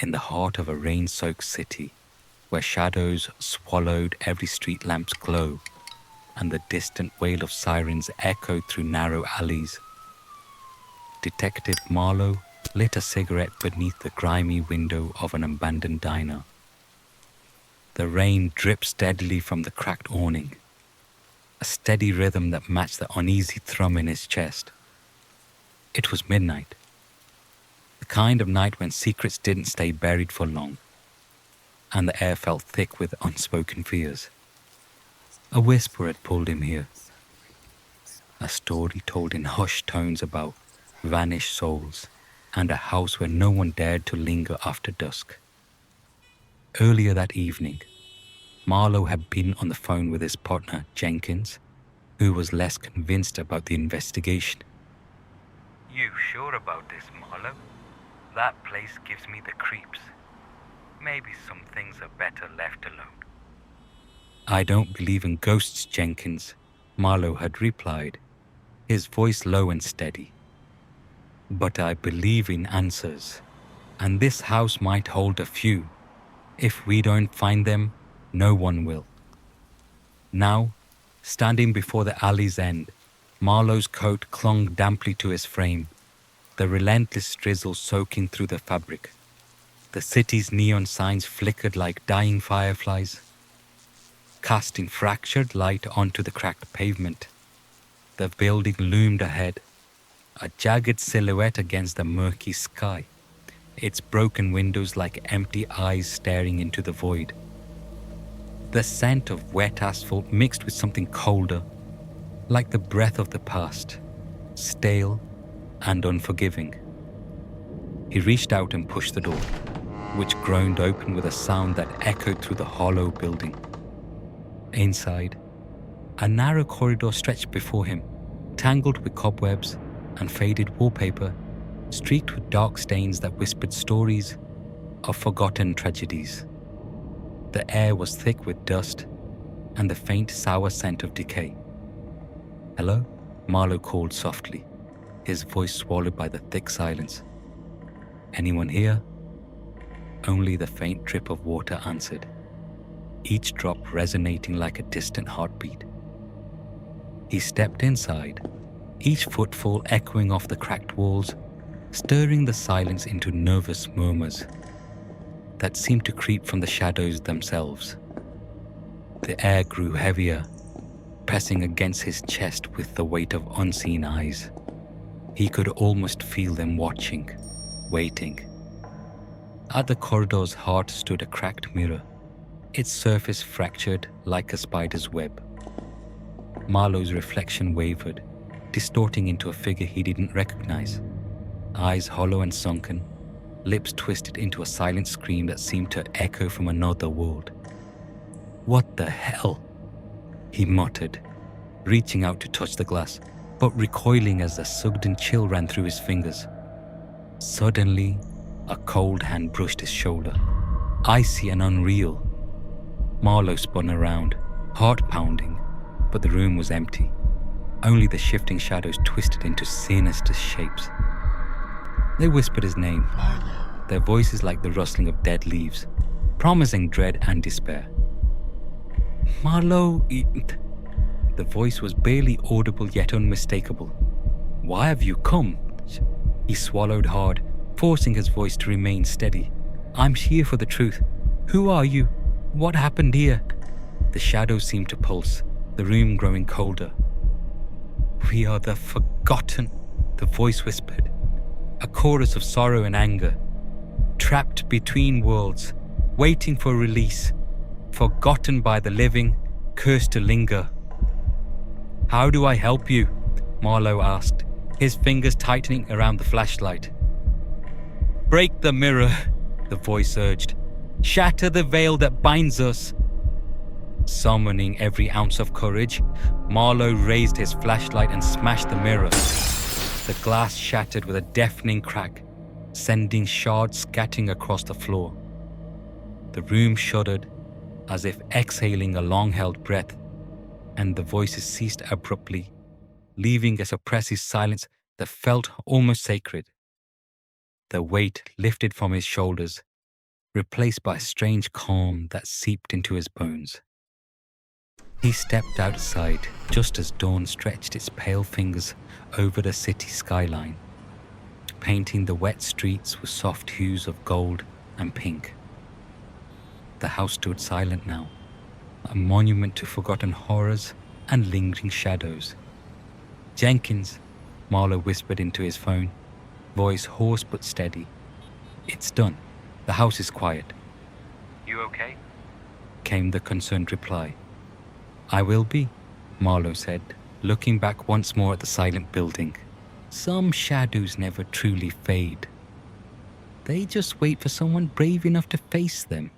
in the heart of a rain-soaked city, where shadows swallowed every street lamp's glow and the distant wail of sirens echoed through narrow alleys. Detective Marlowe lit a cigarette beneath the grimy window of an abandoned diner. The rain dripped steadily from the cracked awning, a steady rhythm that matched the uneasy thrum in his chest. It was midnight, the kind of night when secrets didn't stay buried for long, and the air felt thick with unspoken fears. A whisper had pulled him here, a story told in hushed tones about vanished souls and a house where no one dared to linger after dusk. Earlier that evening, Marlowe had been on the phone with his partner, Jenkins, who was less convinced about the investigation. "You sure about this, Marlowe? That place gives me the creeps. Maybe some things are better left alone." "I don't believe in ghosts, Jenkins," Marlowe had replied, his voice low and steady. "But I believe in answers, and this house might hold a few. If we don't find them, no one will." Now, standing before the alley's end, Marlowe's coat clung damply to his frame, the relentless drizzle soaking through the fabric. The city's neon signs flickered like dying fireflies, casting fractured light onto the cracked pavement. The building loomed ahead, a jagged silhouette against the murky sky, its broken windows like empty eyes staring into the void. The scent of wet asphalt mixed with something colder, like the breath of the past, stale and unforgiving. He reached out and pushed the door, which groaned open with a sound that echoed through the hollow building. Inside, a narrow corridor stretched before him, tangled with cobwebs and faded wallpaper, streaked with dark stains that whispered stories of forgotten tragedies. The air was thick with dust and the faint sour scent of decay. "Hello?" Marlowe called softly, his voice swallowed by the thick silence. "Anyone here?" Only the faint drip of water answered, each drop resonating like a distant heartbeat. He stepped inside, each footfall echoing off the cracked walls, stirring the silence into nervous murmurs that seemed to creep from the shadows themselves. The air grew heavier, pressing against his chest with the weight of unseen eyes. He could almost feel them watching, waiting. At the corridor's heart stood a cracked mirror, its surface fractured like a spider's web. Marlowe's reflection wavered, distorting into a figure he didn't recognize. Eyes hollow and sunken, lips twisted into a silent scream that seemed to echo from another world. "What the hell?" he muttered, reaching out to touch the glass, but recoiling as a sudden chill ran through his fingers. Suddenly, a cold hand brushed his shoulder, icy and unreal. Marlowe spun around, heart pounding, but the room was empty. Only the shifting shadows twisted into sinister shapes. They whispered his name, their voices like the rustling of dead leaves, promising dread and despair. "Marlowe," the voice was barely audible yet unmistakable. "Why have you come?" He swallowed hard, forcing his voice to remain steady. "I'm here for the truth. Who are you? What happened here?" The shadows seemed to pulse, the room growing colder. "We are the forgotten," the voice whispered, a chorus of sorrow and anger. "Trapped between worlds, waiting for release, forgotten by the living, cursed to linger." "How do I help you?" Marlowe asked, his fingers tightening around the flashlight. "Break the mirror," the voice urged. "Shatter the veil that binds us." Summoning every ounce of courage, Marlowe raised his flashlight and smashed the mirror. The glass shattered with a deafening crack, sending shards scattering across the floor. The room shuddered, as if exhaling a long-held breath, and the voices ceased abruptly, leaving a oppressive silence that felt almost sacred. The weight lifted from his shoulders, replaced by a strange calm that seeped into his bones. He stepped outside just as dawn stretched its pale fingers over the city skyline, painting the wet streets with soft hues of gold and pink. The house stood silent now, a monument to forgotten horrors and lingering shadows. "Jenkins," Marlowe whispered into his phone, voice hoarse but steady. "It's done. The house is quiet." You okay? Came the concerned reply. "I will be," Marlowe said, looking back once more at the silent building. "Some shadows never truly fade. They just wait for someone brave enough to face them."